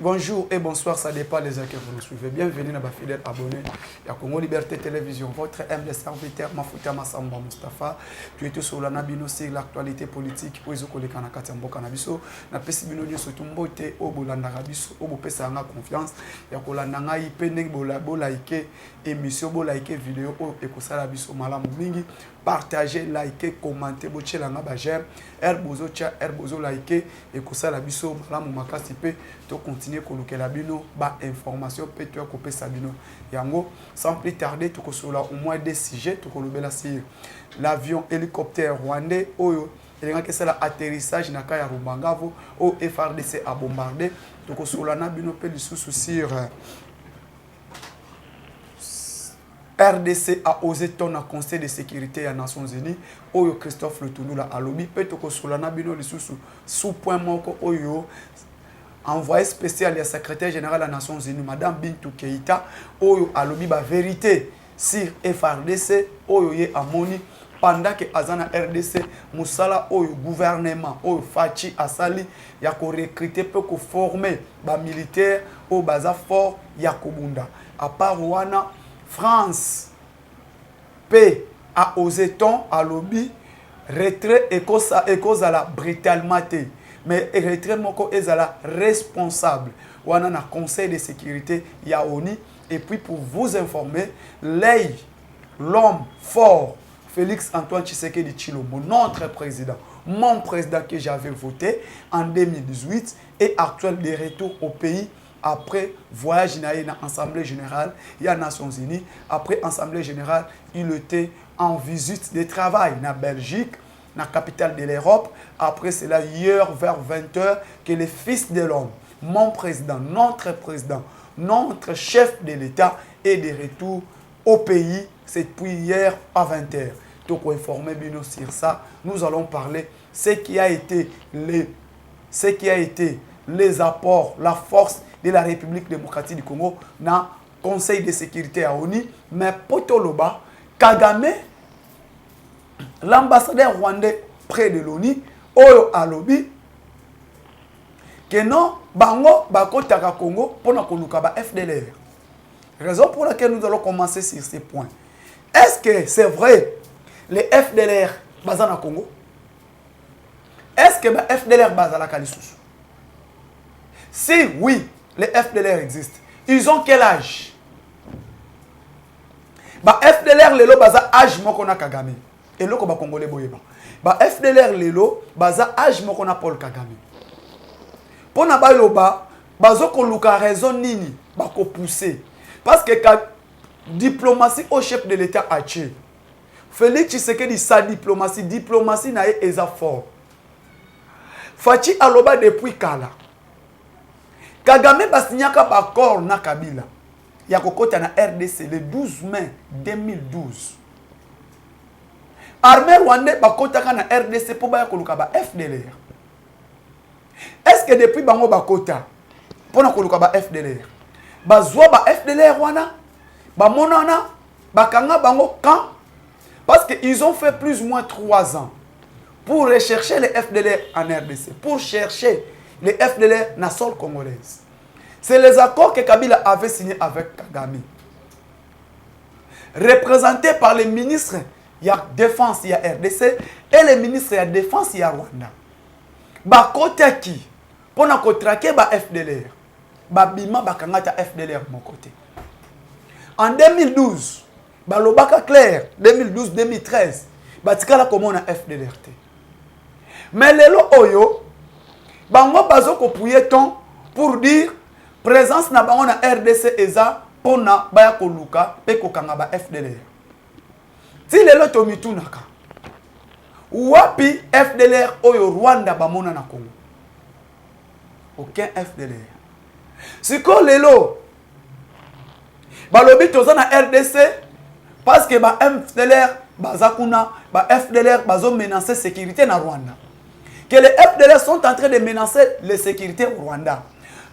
Bonjour et bonsoir, ça dépend les heures que vous nous suivez. Bienvenue à ma fidèle abonné à Congo Liberté Télévision. Votre humble serviteur, Mafuta Massamba Mustafa. Tu es tout sur la Nabino, c'est l'actualité politique. Pour les Okolekana Katambo Kanabiso. Na Pesibino Nyoso Tumbote, Obolanda Rabiso, Obopesa Anga Confiance. Yakolanda Ipene Bolaike, émission Bolaike vidéo, Ekosala Biso Malam Mingi. Partagez, likez, commentez, botchez la ngaba j'aime. Herbozo tcha, herbozo likez, Ekosala Biso Malam Makasipe. To continuer koluke la bino ba information peut-être couper sabino yango sans plus tarder to kosola au moins des sujets to kolobela sur l'avion hélicoptère rwandais oyo elenga que c'est l'atterrissage na kaya Rumbangavo au FRDC a bombardé to kosola na bino pe lisusu sur RDC a osé ton à Conseil de sécurité des Nations Unies oyo Christophe Lutundula alobi pe to kosola na bino lisusu sous point moko oyo envoyé spécial et secrétaire général des Nations Unies, Madame Bintou Keïta, Oyo alobi ba vérité sur FRDC, Oyo ye amoni, pendant que Azana RDC, Moussala Oyo gouvernement, Oyo Fachi Asali, yako recruter peu ko former ba militaire, Oyo baza fort, yako bunda. À part Rwanda, France, P a osé ton alobi, retrait et cause à la brutalement. Mais Eritrea moko ezala responsable. On a un conseil de sécurité Yaoni. Et puis pour vous informer, l'homme fort, Félix Antoine Tshisekedi Tshilombo, notre président, mon président que j'avais voté en 2018 est actuel de retour au pays après voyage dans l'Assemblée générale, il y a Nations Unies. Après Assemblée générale, il était en visite de travail dans Belgique, la capitale de l'Europe. Après cela, hier vers 20h, que le Fils de l'homme, mon président, notre chef de l'État est de retour au pays. C'est depuis hier à 20h. Donc, pour informer bien sur ça, nous allons parler ce qui a été les apports, la force de la République démocratique du Congo dans le Conseil de sécurité à ONU. Mais Potoloba, Kagame, l'ambassadeur rwandais près de l'ONU, Oyo alobi, que non, bango, bako taka Congo, pour na konuka ba FDLR. Raison pour laquelle nous allons commencer sur ces points. Est-ce que c'est vrai, les FDLR basent na Congo? Est-ce que ba FDLR basent à la Kalissus? Si oui, les FDLR existent, ils ont quel âge? Ba FDLR lelo baza âge moko na Kagame. Et là, ba Congolais boyeba. Ba FDLR lelo baza âge moko na Paul Kagame. Pona ba loba bazo ko luka raison nini ba ko pousser parce que diplomatie au chef de l'État a tué. Félix Tshisekedi sa diplomatie na eza fort. Fachi aloba depuis kala. Kagame basinyaka ba accord na Kabila. Ya kokota na RDC le 12 mai 2012. Armée rwandais bakotaka na RDC pour baya koluka ba FDLR. Est-ce que depuis bango bakota pour na koluka ba FDLR? Bazwa ba FDLR wana ba monana bakanga bango quand? Parce que ils ont fait plus ou moins 3 ans pour rechercher les FDLR en RDC, pour chercher les FDLR na sol congolaise. C'est les accords que Kabila avait signés avec Kagame. Représentés par les ministres, il y a défense, il y a RDC, et les ministres, il y a défense, il y a Rwanda. Ba côté qui, pour na traquer ba FDLR, ba bima ba kangata FDLR mon côté. En 2012, ba lobaka clair, 2012-2013, ba tikala comment na FDLR. Mais lelo oyo, bango bazo ko pouye ton pour dire présence na bango na RDC eza pona baya koluka pe kokanga ba FDLR. Si lelo tomitunaka wapi FDLR oyo Rwanda bamona na Congo? Aucun FDLR. Siko lelo balobi toza na RDC parce que ba FDLR bazakuna ba FDLR bazo menacer sécurité na Rwanda. Que les FDLR sont en train de menacer la sécurité au Rwanda.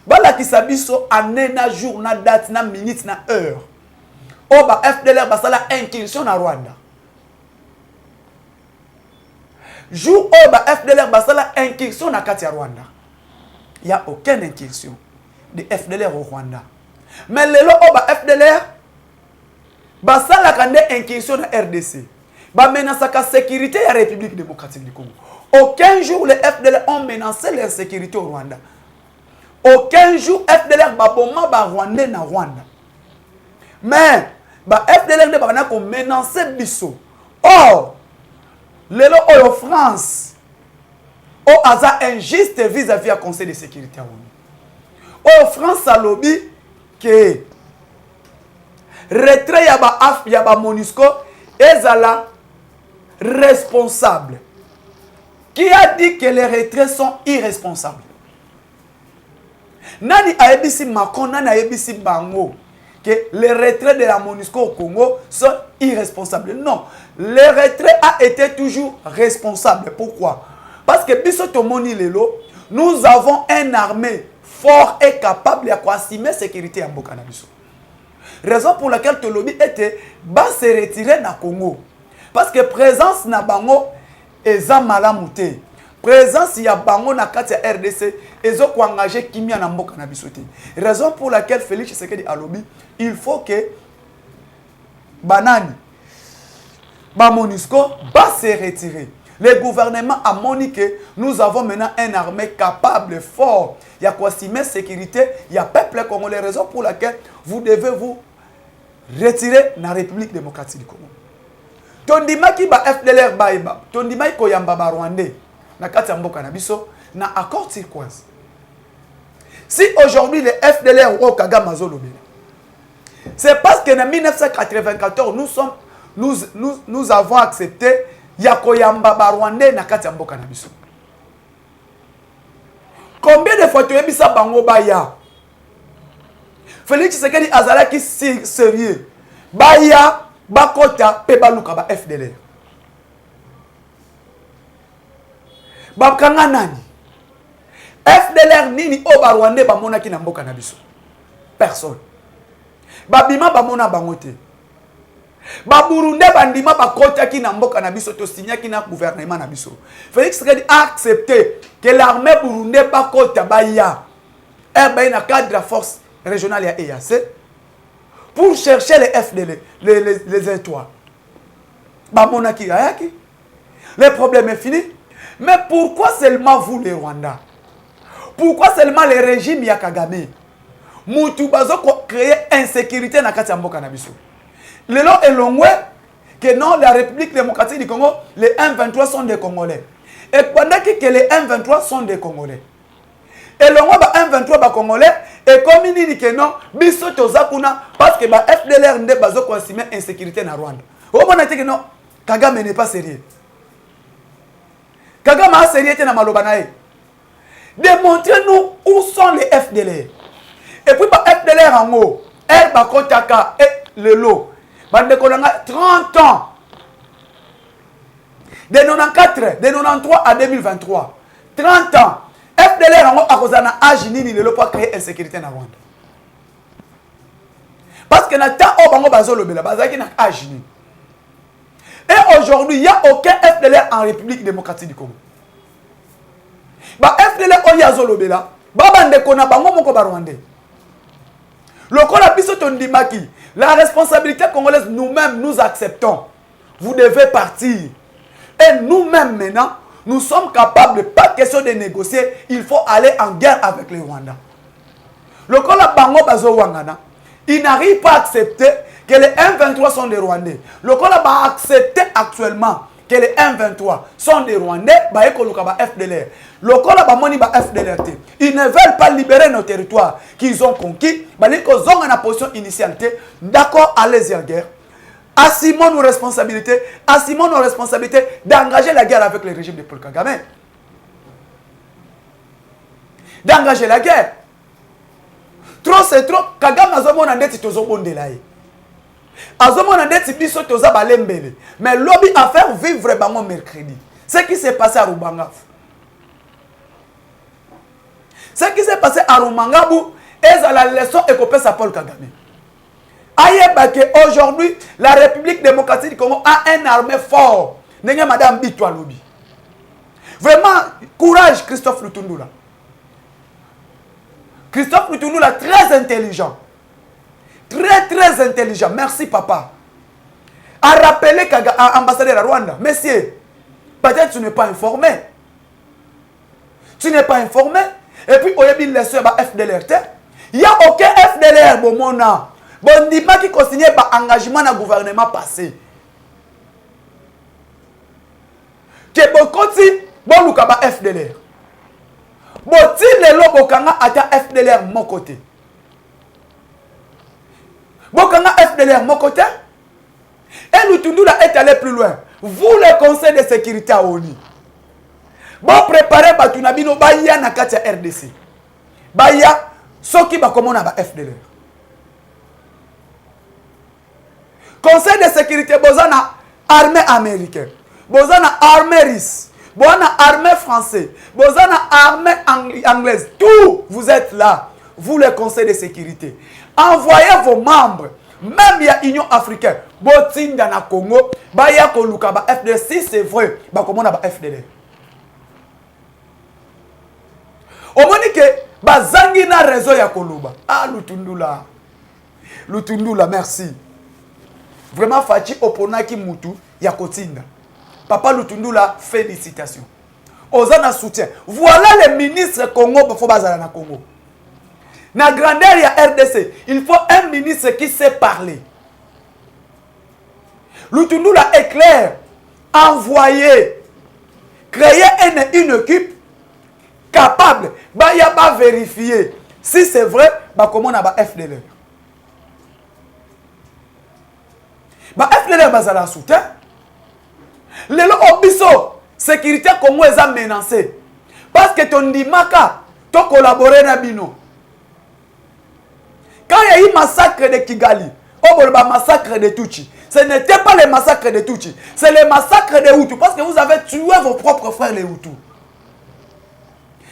Bala kisabiso année na jour na date na minute na heure. O ba FDLR basala incursion na Rwanda. Jour où FDLR basala incursion na kati ya Rwanda. Il n'y a aucune incursion. de FDLR au Rwanda. Mais les lois FDLR, ça la grande inquiétude de la RDC. Menace la sécurité de la République démocratique du Congo. Aucun jour les FDLR ont menacé la sécurité au Rwanda. Aucun jour FDLR ba bomba ba Rwandais na Rwanda. Mais FDLR ne ba ko menacer biso. Or les lois France au hasard injuste vis-à-vis du Conseil de sécurité. Au France a lobby que retrait yaba MONUSCO ezala responsable. Qui a dit que les retraits sont irresponsables? Nani a ebisi Macron, nani a ebisi Bango que les retraits de la MONUSCO au Congo sont irresponsables. Non, les retraits a été toujours responsable. Pourquoi? Parce que biso tomoni lelo, nous avons une armée fort et capable d'assumer la sécurité en Mboka na biso. Raison pour laquelle Tolobi était se retirer na Congo. Parce que présence na bango eza malamute. Présence ya bango na kati ya RDC ezo ko engager kimia na Mboka na biso te. Raison pour laquelle Félix Tshisekedi alobi, il faut que banani ba MONUSCO se retirer. Le gouvernement a montré que nous avons maintenant une armée capable, fort. Il y a quoi si sécurité, il y a peuple congolais. Raison pour laquelle vous devez vous retirer de la République démocratique du Congo. Tondima ki ba FDLR baïba, tondima ko yamba ba Rwandais, na kati mboka na biso, na accord turquoise. Si aujourd'hui les FDLR ou Kagame Azolobela, c'est parce que en 1994 nous avons accepté Yakoyamba Barwande na kati mboka na biso. Combien de fois tu as mis ça bango baya? Félix Tshisekedi azalaki si sérieux. Baya bakota pe baluka ba FDLR. Bakanga nani? FDLR nini o Barwande ba monaki na mboka na biso? Personne. Babima ba mona bangote. Baburunde bandima bakota ki na mboka na biso to signa ki na gouvernement na biso. Félix Tshisekedi a accepté que l'armée burundais bakota baya na cadre de la force régionale ya EAC pour chercher les FDL, les étoiles. Bamonaki ayaki. Le problème est fini. Mais pourquoi seulement vous les Rwandais? Pourquoi seulement le régime ya Kagame? Mutu bazo créer insécurité na kati ya mboka na biso. Le long est long que non, la République démocratique du Congo, les M23 sont des Congolais. Et pendant que les M23 sont des Congolais. Et le M23 ba Congolais, et comme il dit que non, biso tozakuna, parce que ba FDLR ne bazo consommer insécurité na Rwanda. Au moment que non, Kagame n'est pas sérieux. Kagame a sérieux na malobanae. Démontrez-nous où sont les FDLR. Et puis ba FDLR en haut, El Bakotaka et le lot. 30 ans. De 94, de 93 à 2023. 30 ans. FDLR a causé âge nini le pour créer insécurité na Rwanda. Parce que na temps au bango bazolo bela bazaki na âge nini. Et aujourd'hui, il n'y a aucun FDLR en République démocratique du Congo. Ba FDLR o yazolo bela, ba bande kona bango moko ba Rwandais. Le Kola biso tondimaki. La responsabilité congolaise, nous-mêmes, nous acceptons. Vous devez partir. Et nous-mêmes, maintenant, nous sommes capables, pas question de négocier, il faut aller en guerre avec les Rwandais. Le Kola Bango Bazo Wangana, il n'arrive pas à accepter que les M23 sont des Rwandais. Le Kola va accepter actuellement que les M23 sont des Rwandais, FDLR. Le Kola Bamoni ba FDLR. Ils ne veulent pas libérer nos territoires qu'ils ont conquis. Ils ont une position initiale. D'accord, allez-y en guerre. Assumons nos responsabilités. Assumons nos responsabilités d'engager la guerre avec le régime de Paul Kagame. D'engager la guerre. Trop c'est trop. Kagame a zomon en dette tozo bondelaye. Azomon en dette biso toza balembele. Mais lobby à faire vivre bango mercredi. Ce qui s'est passé à Rubanga. Ce qui s'est passé à Rumangabu est la leçon écopée à Paul Kagame. Aujourd'hui, la République démocratique du Congo a une armée forte. N'est-ce Madame Bitwa Lobby. Vraiment, courage Christophe Lutundula. Christophe Lutundula, très intelligent. Très intelligent. Merci, papa. A rappelé l'ambassadeur à Rwanda. Messieurs, peut-être tu n'es pas informé. Tu n'es pas informé. Et puis, il y a le FDLR. Il n'y a aucun FDLR au monde. Bon, dis pas qui continue un engagement dans le gouvernement passé. Que beaucoup de bon lukaba FDLR. Boti le lobo kanga ata FDLR mon côté. Bokanga FDLR mon côté. Et Lutundula est allé plus loin. Vous le conseil de sécurité à ONU. Bon préparer batunabino baya na kati ya RDC. Baya soki ba komona ba FDLR. Conseil de sécurité bozana armée américaine. Bozana armée russe. Bozana armée française. Bozana armée anglaise. Tout vous êtes là. Vous le conseil de sécurité. Envoyez vos membres. Même il y a Union africaine. Botinda na Congo. Baya koluka ba FDLR. Si c'est vrai, ba komona ba FDLR. Au moins que bazangi na réseau ya koluba. Ah Lutundula. Lutundula, merci. Vraiment Fachi oponaki mutu ya kotinda. Papa Lutundula, félicitations. Ozana soutien. Voilà les ministres Congo pour bazala na Congo. Na grandeur ya RDC, il faut un ministre qui sait parler. Lutundula est clair. Envoyer, créer une équipe capable, ya ba vérifier si c'est vrai, ba comment on a ba FDLR. Ba FDLR bazala soutien. Lelo obiso sécurité Congo est menacée parce que ton dimaka to collaborer na bino. Quand il y a eu massacre de Kigali, le massacre de Tutsi, ce n'était pas le massacre de Tutsi, c'est le massacre de Hutus parce que vous avez tué vos propres frères les Hutus.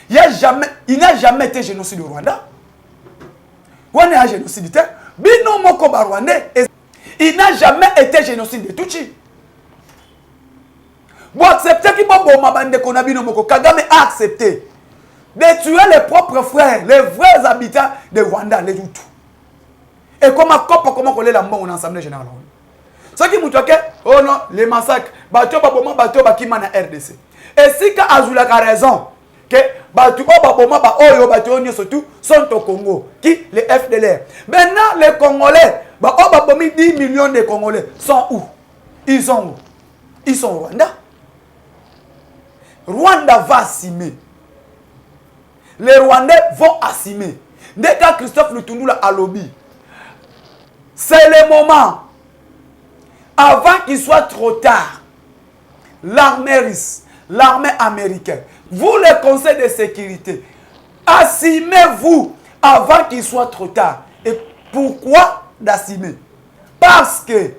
Il n'a jamais été génocide au Rwanda. On est un génocide. Bino moko ba Rwandais. Il n'a jamais été génocide de Tutsi. Vous acceptez qu'il Kagame a accepté de tuer les propres frères, les vrais habitants de Rwanda, les Hutus. Et comment on est la mort en Assemblée générale. Ce qui me dit oh non, les massacres, bateau baboma bateau bakima na RDC. Et si ka Azula a raison que bateau baboma ba oyo bateau surtout sont au Congo, qui les FDLR. Maintenant les Congolais, ba babomi 10 millions de Congolais sont où? Ils sont où? Ils sont au Rwanda. Rwanda va assumer. Les Rwandais vont assumer. Dès que Christophe Lutundula a lobby, c'est le moment, avant qu'il soit trop tard, l'armée russe, l'armée américaine, vous le conseil de sécurité, assumez-vous avant qu'il soit trop tard. Et pourquoi d'assumer? Parce que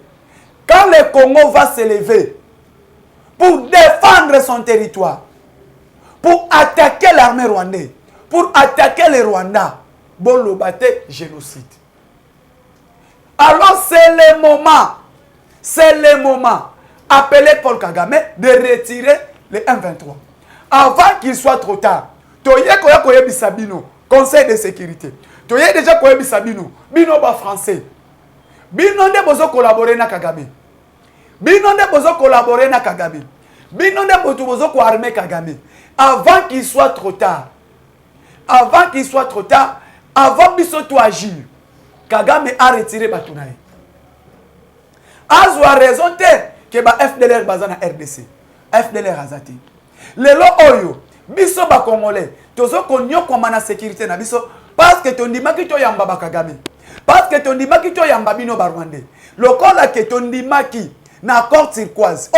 quand le Congo va s'élever pour défendre son territoire, pour attaquer l'armée rwandaise, pour attaquer les Rwandais, bon le bâté génocide. Alors c'est le moment, appelez Paul Kagame de retirer les M23. Avant qu'il soit trop tard. Toye koye bisabino, conseil de sécurité. Toye déjà koye bisabino, bino ba français. Bino ne bozo collaborer na Kagame. Bino ne bozo collaborer na Kagame. Bino ne bozo ko armer Kagame. Avant qu'il soit trop tard. Avant qu'il soit trop tard, avant biso to agir. Kagame a retiré Batunaï. Azo a raison que ba FDLR bazana RDC. FDLR azati. Lelo oyo biso ba Congolais tozo konyo koma na sécurité na biso parce que ton dimaki to yamba ba Kagame. Parce que ton dimaki to yamba bino ba Rwandais. Lokola que ton dimaki na accord turquoise.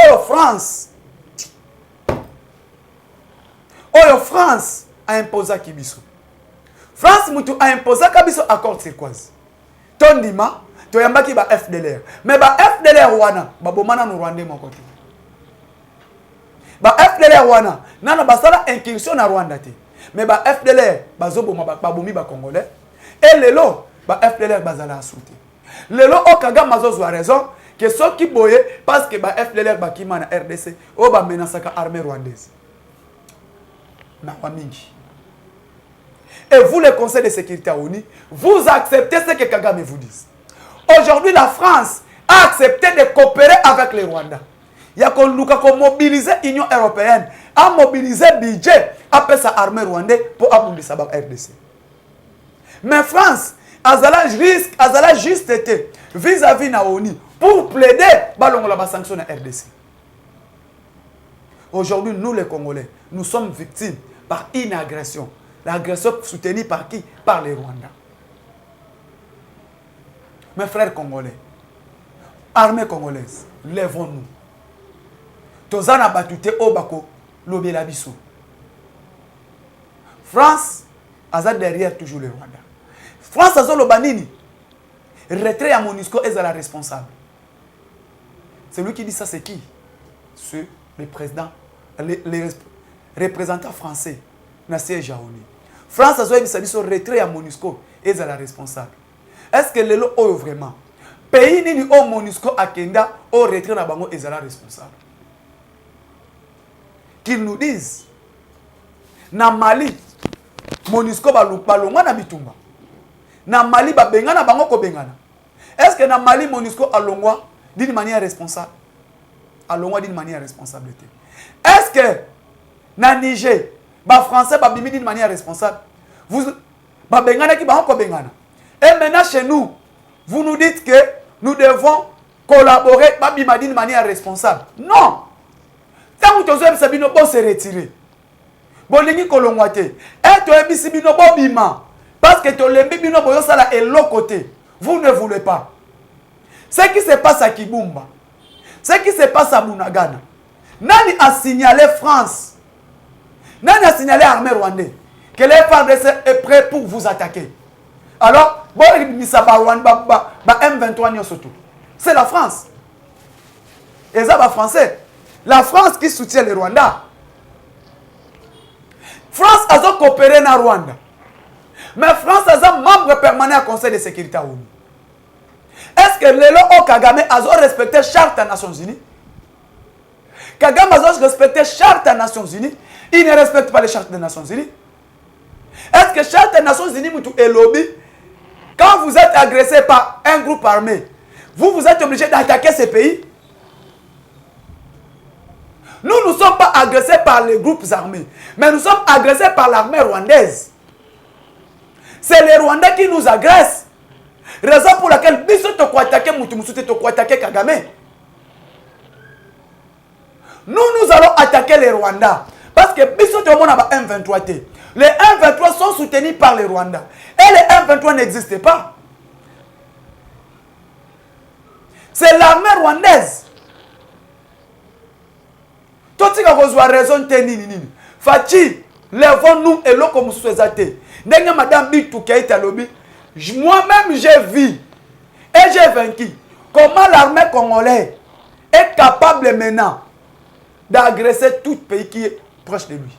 France a imposé Kibiso. France mutu a imposé Kabiso accord turquoise. Tondima to yambaki ba FDLR. Mais ba FDLR wana ba bomana no Rwandais mon côté. Ba FDLR wana nana basala incursion na Rwanda te. Mais ba FDLR bazoboma ba bomi ba Congolais. Et lelo ba FDLR bazala asouté. Lelo Okaga mazozo a raison que ceux qui boye parce que ba FDLR ba kima na RDC o ba menasaka armée rwandaise. Na wamingi. et vous, le Conseil de sécurité à ONU, vous acceptez ce que Kagame vous dit. Aujourd'hui, la France a accepté de coopérer avec les Rwandais. Il y a qu'on mobiliser l'Union européenne, a mobilisé le budget, après sa armée rwandaise pour abonder sa RDC. Mais France, Azala juste été vis-à-vis de l'ONU pour plaider la sanction de RDC. Aujourd'hui, nous les Congolais, nous sommes victimes par une agression. L'agression soutenue par qui? Par les Rwandais. Mes frères congolais, armée congolaise, lèvons-nous. Tozana batute obako lobela biso. France a derrière toujours le Rwanda. France a le banini. Retrait à MONUSCO est la responsable. C'est lui qui dit ça, c'est qui? C'est le président, les représentants français. Nassé Jaouni. France a dit son retrait à MONUSCO est la responsable. Est-ce que le lot vraiment? Pays ni au MONUSCO à Kenda au retrait na bango est la responsable. Qu'ils nous disent. Na Mali, MONUSCO balongwa na bitumba. Na Mali ba bengana bango ko bengana. Est-ce que na Mali MONUSCO alongwa d'une manière responsable? Alongwa d'une manière responsabilité. Est-ce que na Niger ba français ba bimi d'une manière responsable? Vous ba bengana ki bango ko bengana. Et maintenant chez nous, vous nous dites que nous devons collaborer ba bima d'une manière responsable. Non. Tant que vous avez bino bo se retirer. Bolingi kolongwa te. Et to ebisi bino bo bima. Parce que to lembi bino boyo sala et l'autre côté. Vous ne voulez pas. Ce qui se passe à Kibumba, ce qui se passe à Bunagana, Nani a signalé France, Nani a signalé l'armée rwandaise que les FARDC est prêt pour vous attaquer. Alors, c'est la France. Et ça va français. La France qui soutient le Rwanda. France a coopéré avec le Rwanda. Mais France a membre permanent au Conseil de sécurité à ONU. Est-ce que le Kagame a respecté la charte des Nations Unies? Kagame a respecté la charte des Nations Unies. Il ne respecte pas les chartes des Nations Unies. Est-ce que la charte des Nations Unies est lobby? Quand vous êtes agressé par un groupe armé, vous êtes obligé d'attaquer ces pays? Nous ne sommes pas agressés par les groupes armés, mais nous sommes agressés par l'armée rwandaise. C'est les Rwandais qui nous agressent. Raison pour laquelle Biso te quoi attaquer Moutoumousou te quoi attaquer Kagame. Nous allons attaquer les Rwandais. Parce que Biso te mon a M23 T. Les M23 sont soutenus par les Rwandais. Et les M23 n'existent pas. C'est l'armée rwandaise. Toi tu as raison de Fachi, lèvons-nous et l'eau comme sous les N'est-ce madame Bitou qui a été lobby. Moi-même j'ai vu et j'ai vaincu comment l'armée congolaise est capable maintenant d'agresser tout pays qui est proche de lui.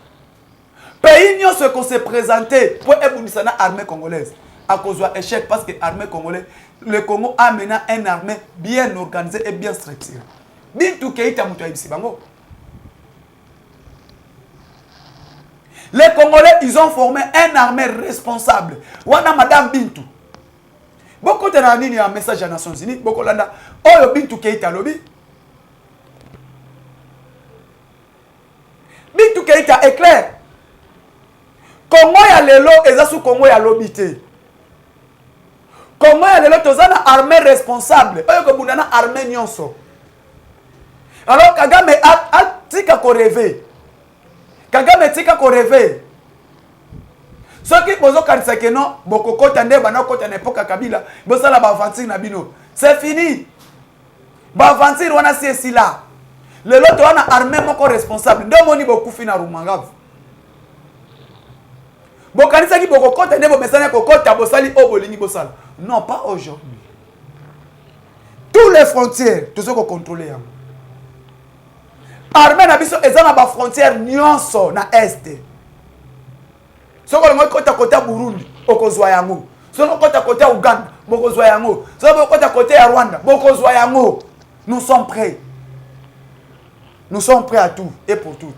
Pays ce qu'on s'est présenté pour éboulir l'armée congolaise à cause de l'échec parce que l'armée congolaise, le Congo a maintenant une armée bien organisée et bien structurée. Bintou Keïta Moutaïbisi Bango. Les Congolais, ils ont formé une armée responsable. Wana Madame Bintou. Beaucoup de gens ont un message à les Nations Unies. Beaucoup de gens ont Bintou Keïta lobby. Bintou Keïta est clair. Congo ya lelo eza sous Congo ya lobité. Congo ya lelo tozana armée responsable. Oyo ko bundana armée nyonso. Alors Kagame a tika ko rêver. Kagame tika ko rêver. Ceux qui bozo kanisa que non bokokota nde bana kota na époque Kabila, bosala ba aventure na bino. C'est fini. Ba aventure wana si là. Lelo to wana armée moko responsable. Ndo moni bokufi na Rumangavu. Bokanisa ki bokokota nde bomesana kokota bosali obolingi bosala. Non, pas aujourd'hui. Tous les frontières, tout ce qu'on contrôle. Armée na biso ezana ba frontière nyonso na est. Soko le kota kota Burundi, okozwa yango. Soko kota kota Uganda, bokozwa yango. Soko kota kota ya Rwanda, bokozwa yango. Nous sommes prêts. Nous sommes prêts à tout et pour tout.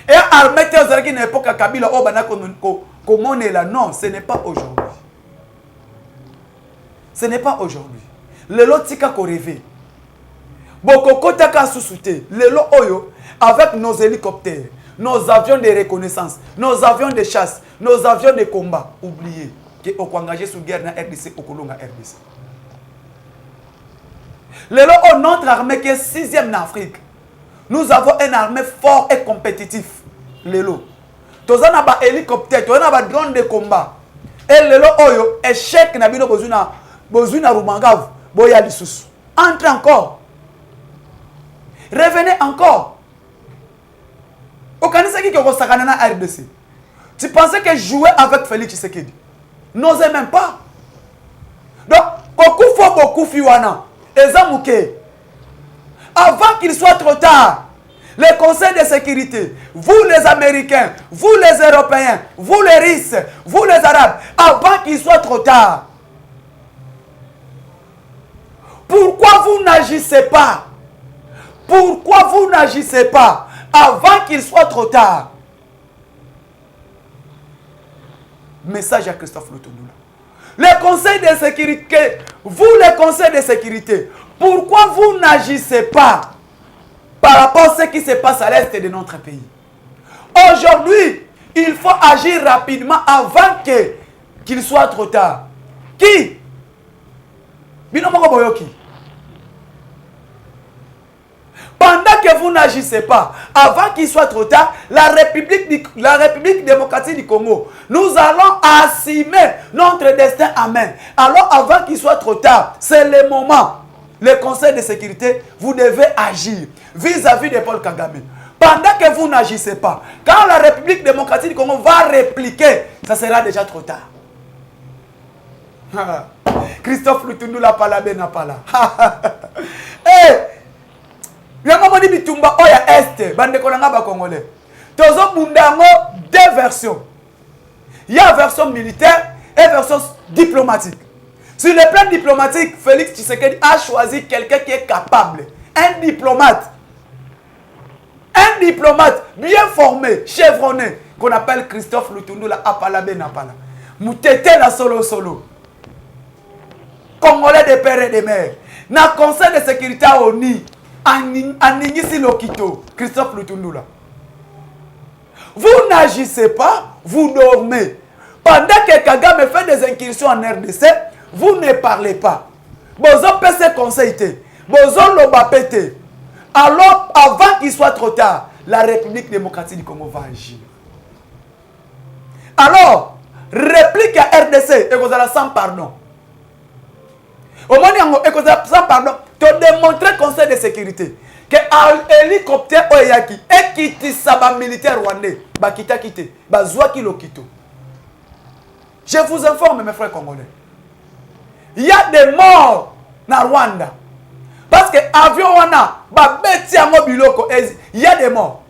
Et armée qui n'est pas Kabila au bana comment est là. Non, ce n'est pas aujourd'hui. Ce n'est pas aujourd'hui. Le lot tika ko rêver. Boko kota ka susute. Le lot oyo avec nos hélicoptères, nos avions de reconnaissance, nos avions de chasse, nos avions de combat. Oubliez que on engagé sur guerre na RDC au Kolonga RDC. Le lot notre armée qui est 6e en Afrique. Nous avons une armée fort et compétitif. Lelo. Tozana ba hélicoptère, tozana ba drone de combat. Et lelo oyo échec na bino bozuna Rumangavu, boya lisusu. Entre encore. Revenez encore. Au Kanisa qui est sakana na RDC. Tu pensais que jouer avec Félix Tshisekedi? N'osez même pas. Donc, beaucoup fiwana. Ezamouke. Avant qu'il soit trop tard, le Conseil de sécurité, vous les Américains, vous les Européens, vous les Russes, vous les Arabes, avant qu'il soit trop tard, pourquoi vous n'agissez pas? Pourquoi vous n'agissez pas avant qu'il soit trop tard? Message à Christophe Lutundula. Le Conseil de sécurité, vous les conseils de sécurité, pourquoi vous n'agissez pas par rapport à ce qui se passe à l'est de notre pays? Aujourd'hui, il faut agir rapidement avant qu'il soit trop tard. Qui? Binomoko Boyoki. Pendant que vous n'agissez pas, avant qu'il soit trop tard, la République démocratique du Congo, nous allons assumer notre destin. Amen. Alors, avant qu'il soit trop tard, c'est le moment. Le Conseil de sécurité, vous devez agir vis-à-vis de Paul Kagame. Pendant que vous n'agissez pas, quand la République démocratique du Congo va répliquer, ça sera déjà trop tard. Christophe Lutundula Palabé n'a pas là. Yango di bitumba oya este bande kolanga ba congolais. Tozo bundango deux versions. Il y a version militaire et version diplomatique. Sur le plan diplomatique, Félix Tshisekedi a choisi quelqu'un qui est capable, un diplomate bien formé, chevronné, qu'on appelle Christophe Lutundula Apalabe Napala. Moutete la solo. Congolais de père et de mère. Na conseil de sécurité à ONU. Aningisi Lokito, Christophe Lutundula. Vous n'agissez pas, vous dormez. Pendant que Kagame fait des incursions en RDC, vous ne parlez pas. Bozo pese conseillé, bozo lobapete. Alors, avant qu'il soit trop tard, la République démocratique du Congo va agir. Alors, réplique à RDC, et vous allez sans pardon. Au moment où vous allez sans pardon, te démontrer conseil de sécurité que l'hélicoptère oyaki et quitte sa militaire rwandais ba kita quitté ba zwaki lokito. Je vous informe mes frères congolais. Il y a des morts na Rwanda parce que avion wana ba beti yango biloko il y a des morts.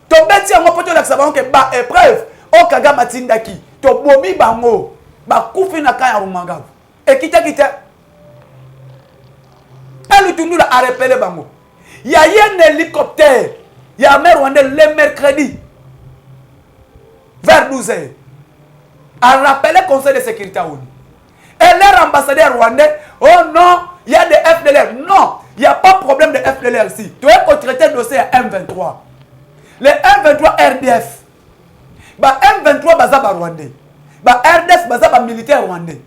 To beti yango poto la sabon que ba épreuve o Kagame tindaki to bomi bango ba kufi na kaya Rumangavu et kita Lutundula a repéré bango. Il y a un hélicoptère. Il y a un Rwandais le mercredi vers 12h. A rappelé le Conseil de sécurité à ONU. Et leur ambassadeur rwandais, oh non, il y a des FDLR. Non, il n'y a pas de problème de FDLR ici. Tu es au traité de dossier à M23. Le M23 RDF. Bah M23 bazaba rwandais. Bah RDF bazaba militaire rwandais.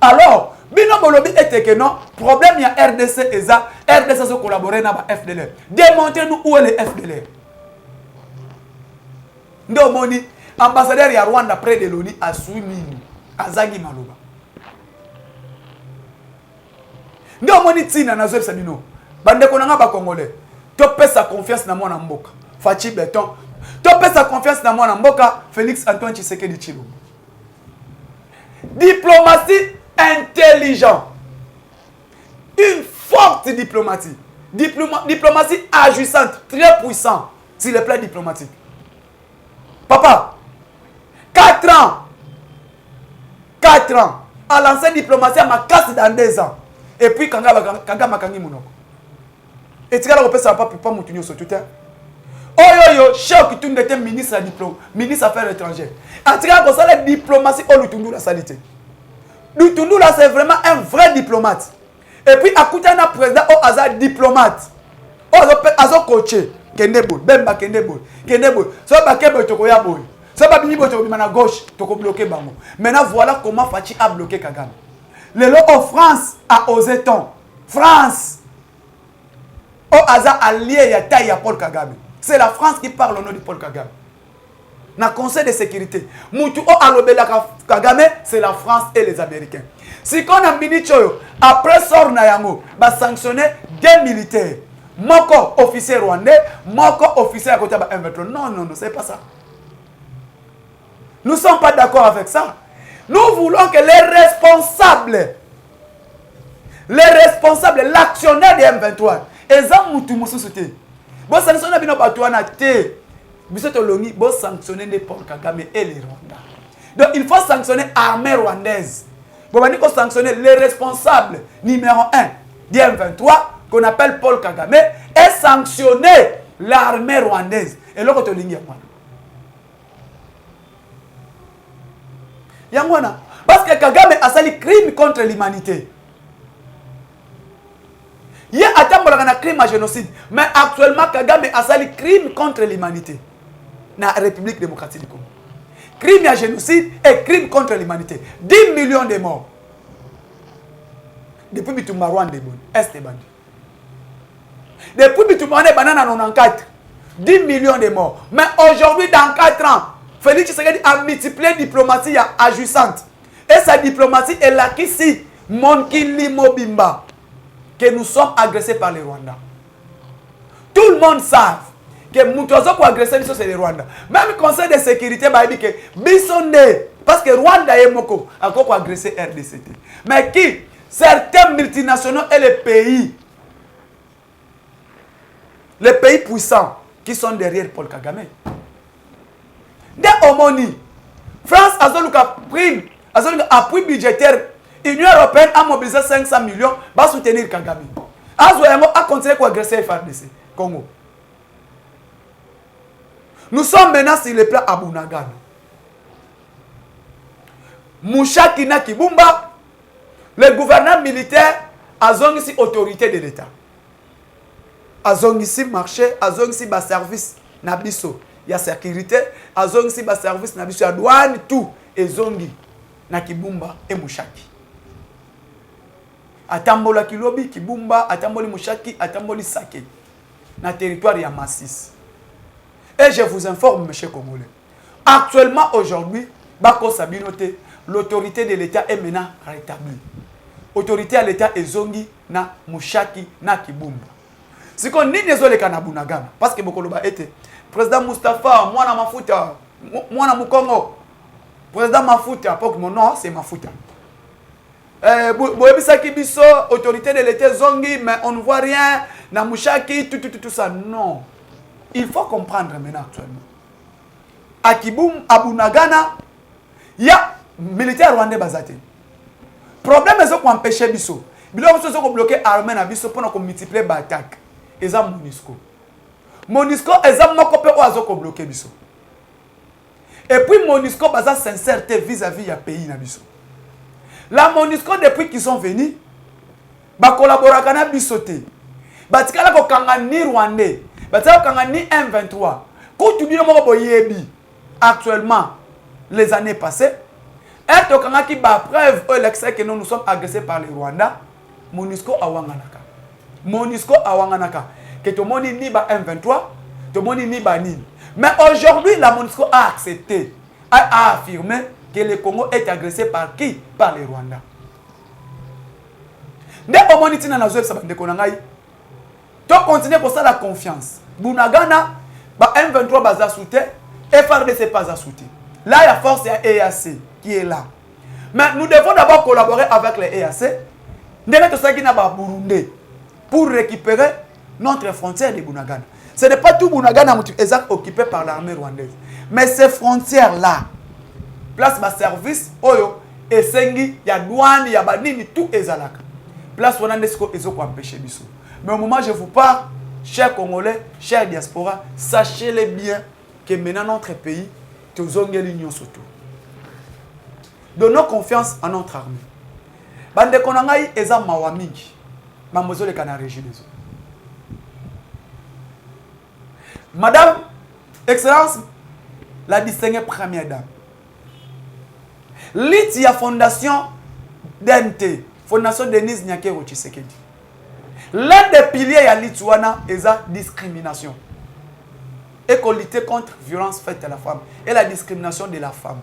Alors, bino bolobi était que non, problème il y a RDC et ça, RDC se collaborer na ba FDLR. Démontrez-nous où est le FDLR. Ndo moni ambassadeur ya Rwanda près de l'ONU a Suimini, Azagi Maloba. Ndo moni tina na zebsa bino. Bande konanga ba congolais. To pesa confiance na mwana mboka. Fachi Beton. To pesa confiance na mwana mboka Félix Antoine Tshisekedi Tshilombo. Diplomatie intelligent. Une forte diplomatie. Diplomatie agissante, très puissante sur le plan diplomatique. Papa, 4 ans. 4 ans. À lancer diplomatie à ma casse dans 2 ans. Et puis, Kagame Kangi Monoko. Et tu as la repère, ça va pas moutonner sur tout. Oyo Cheikh Kitundu était ministre des Affaires étrangères. En tout cas, la diplomatie au Lutundu la salité. Lutundu là c'est vraiment un vrai diplomate. Et puis à côté un président au hasard diplomate. Azo coaché Kendebol, Bemba Kendebol. So ba kebo toko ya boy. So ba bini boto bimana gauche toko bloquer bango. Maintenant voilà comment Fachi a bloqué Kagame. Le lot en France a osé ton. France au hasard allié ya taille à Paul Kagame. C'est la France qui parle au nom de Paul Kagame. Dans le Conseil de sécurité, Moutou o alobela Kagame, c'est la France et les Américains. Si qu'on a mini choyo, après sort na yango, ba sanctionner des militaires. Moko officier rwandais, moko officier à côté de M23. Non, c'est pas ça. Nous ne sommes pas d'accord avec ça. Nous voulons que les responsables, l'actionnaire de M23, ezam Moutou Moussou Souté. Bon sanctionner bino batouana te. Bon sanctionner les Paul Kagame et les Rwandais. Donc il faut sanctionner l'armée rwandaise. Bon, on va sanctionner les responsables numéro 1 du M23 qu'on appelle Paul Kagame et sanctionner l'armée rwandaise. Et là, on Yangwana. Parce que Kagame a sali crime contre l'humanité. Il y a un crime à génocide. Mais actuellement, Kagame a sali crime contre l'humanité. Dans la République démocratique du Congo. Crime à génocide et crime contre l'humanité. 10 millions de morts. Depuis Bitumba Rwanda, Est Bandi. Depuis Bitumba Rwanda, Banana 94. 10 millions de morts. Mais aujourd'hui, dans 4 ans, Félix Tshisekedi a multiplié la diplomatie agissante. Et sa diplomatie est là qu'ici, Monkili Mobimba, que nous sommes agressés par les Rwandais. Tout le monde sait que Moutozo pour agresser c'est les Rwandais. Même le Conseil de sécurité va dire que Bissonde, parce que Rwanda est moko, encore pour agresser RDCT. Mais qui? Certains multinationaux et les pays puissants qui sont derrière Paul Kagame. Dès Omoni, France a pris appui budgétaire. L'Union européenne a mobilisé 500 millions pour soutenir Kagame. Azoyango a continué à agresser FARDC, Congo. Nous sommes maintenant sur le plan Abunagana. Mouchaki na Kibumba, le gouverneur militaire a ici autorité de l'État. A ici marché, a ici bas service nabiso. Il y a sécurité, a ici bas service nabiso, a douane tout et zongi na Kibumba et Mouchaki. Atambola Kilobi, Kibumba, Atamboli Mouchaki, Atamboli Sake. Na territoire ya Massis. Et je vous informe, monsieur Congolais. Actuellement, aujourd'hui, Bako Sabinote, l'autorité de l'État est maintenant rétablie. L'autorité à l'État est zongi na Mouchaki na Kibumba. C'est qu'on n'y désolé qu'à Bunagana. Parce que Bokoloba était président Mustafa, moi na Mafuta, moi na Mukongo. Président Mafuta, pour que mon nom c'est Mafuta. Boebisaki Biso, autorité de l'État zongi, mais on ne voit rien. Na Mouchaki, tout ça. Non. Il faut comprendre maintenant actuellement. À Kiboum, à Bunagana, il y a militaire rwandais basate. Problème est qu'on empêche Biso. Biso sont bloqués l'armée na Biso pour qu'on multiplie les attaques. Et ça Monisco. Monisco est un mokopé ou azoko bloqué Biso. Et puis Monisco basa sincérité vis-à-vis du pays na Biso. La Monisco depuis qu'ils sont venus, ba collaborer avec Bisoté. Batikala ko kangani rwandais. Batikala ko kangani M23. Ko tubi no moko boyebi. Actuellement, les années passées, et to kangaki ba preuve l'excès que nous sommes agressés par les Rwandais. Monisco awanganaka. Monisco awanganaka. Que to moni ni ba M23, to moni ni ba nini. Mais aujourd'hui, la Monisco a accepté, a affirmé que le Congo est agressé par qui? Par les Rwandais. Dès au moniti na nazo ça bande konangai. To continuer pour ça la confiance. Bunagana ba M23 baza soutien, FARDC pas à soutien. Là il y a force il y a EAC qui est là. Mais nous devons d'abord collaborer avec les EAC. Ndenge to ça qui na ba Burundi pour récupérer notre frontière de Bunagana. Ce n'est pas tout Bunagana exact occupé par l'armée rwandaise. Mais ces frontières-là, place ma service, oyo, et sengi, y a douane, y a banini, tout est zalaka. Place on a des choses qui empêcher biso. Mais au moment où je vous parle, chers Congolais, chers diaspora, sachez-le bien que maintenant notre pays, l'union surtout. Donnons confiance à notre armée. Bande konangai eza mawamiki. Mamozo le canari jinezo. Madame, Excellence, la distinguée première dame. Litia Fondation DNT, Fondation Denise Nyakero Tshisekedi. L'un des piliers ya Lituana est la discrimination. Et qu'on lutte contre la violence faite à la femme et la discrimination de la femme.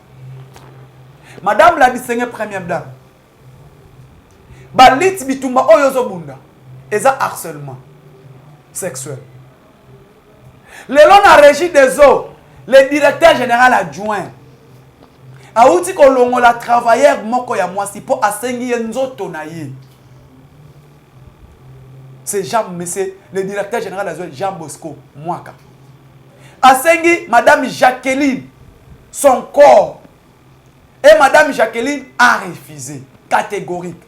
Madame la distinguée première dame. Balit bitumba oyozo bunda. Et harcèlement sexuel. Le long a régi des eaux, le directeur général adjoint. Aouti kolongo la travailleur moko ya mwasi po asengi nzoto na ye. C'est Jean, monsieur, le directeur général adjoint Jean Bosco Mwaka. Asengi Madame Jacqueline son corps. Et Madame Jacqueline a refusé, catégorique.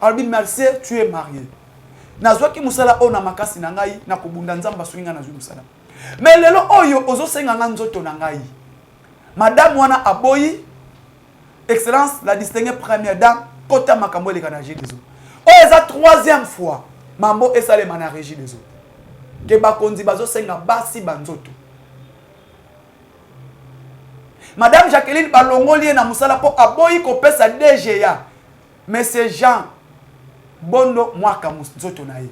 Alors, merci, tu es marié. Nazwaki musala ona makasi na ngai na kubunda nzamba swinga na musala. Mais lelo oyo ozo senga nzoto na ngai. Madame wana aboyi, Excellence, la distinguée première dame, kota makambo le kanaji dezo. O eza troisième fois, mambo esale mana régie dezo. Ke bakonzi bazo senga basi banzoto. Madame Jacqueline balongoli na musala po aboyi kopesa DGA. Mais c'est Jean Bondo mwaka nzoto na ye.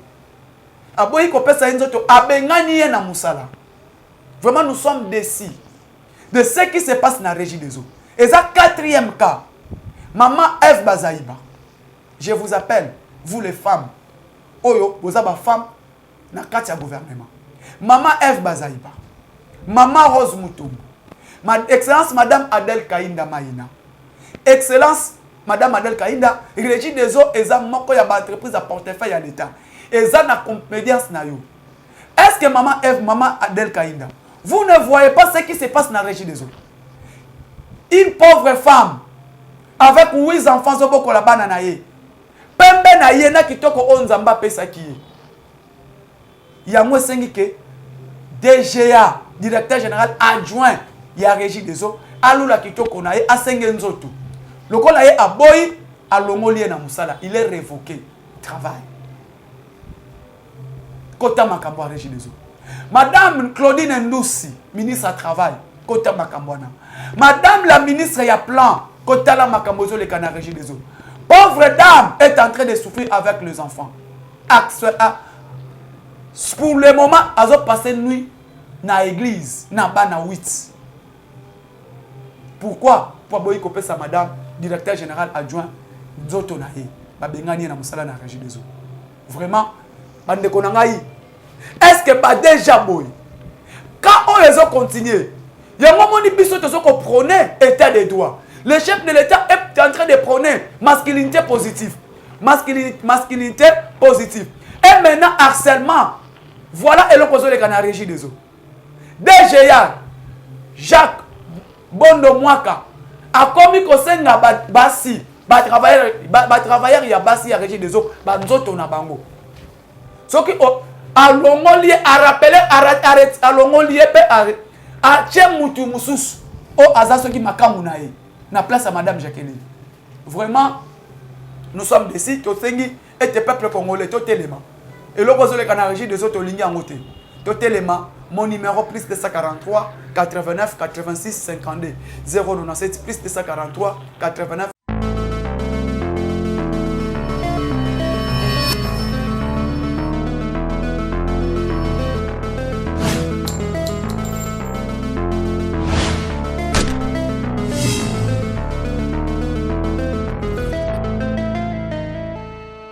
Aboyi kopesa nzoto abengani ye na musala. Vraiment nous sommes déçus de ce qui se passe dans la régie des eaux. Et ça quatrième cas. Maman Eve Bazaïba. Je vous appelle, vous les femmes. Oyo, vous avez femme dans le gouvernement. Maman Eve Bazaïba. Maman Rose Moutoumou. Excellence Madame Adel Kainda Maïna. Excellence Madame Adel Kainda, régie des eaux, et ça moko ya ba entreprise à portefeuille à l'État. Et ça na compétence na yo. Est-ce que Maman Eve, Maman Adel Kainda, vous ne voyez pas ce qui se passe dans la régie des eaux? Une pauvre femme avec 8 enfants zoboko la bananaye. Pembe na ye na kitoko onzamba pesa ki. Ya mo sengi ke DGA, directeur général adjoint ya régie des eaux, alula kitoko na ye asenge nzoto. Lokola ye aboyi alongoli na musala, il est révoqué travail. Kota makambo régie des eaux. Madame Claudine Ndoussi, ministre du Travail, Kota Makambwana. Madame la ministre ya plan, Kota la Makambozo le canard régie des eaux. Pauvre dame est en train de souffrir avec les enfants. Pour le moment, elle a passé nuit dans l'église, dans bana 8. Pourquoi? Pour boy kopé sa madame, directeur général adjoint, Nzoto nae, babengani na musala na régie des eaux. Vraiment, bande konangai. Est-ce que pas déjà boy? Quand on les a continué, il y a un moment où on prenait état des droits. Le chef de l'État est en train de prôner masculinité positive. Masculinité positive. Et maintenant, harcèlement. Voilà et le cause de la régie des eaux. DGA, Jacques Bondo Mwaka, a commis que c'est un bassi, travailleur, il y a bassi à régie des eaux, banzoto na bango. Ce qui a longoli a rappelé arrête a longoli a tient mutu musus o azaso qui makamunae na place à Madame Jacqueline. Vraiment, nous sommes déçus que Tengi et le peuple congolais totalement. Et le cause de la régie des autres lignes en côté. Totalement, mon numéro plus de 143 89 86 52 097 plus de 143 89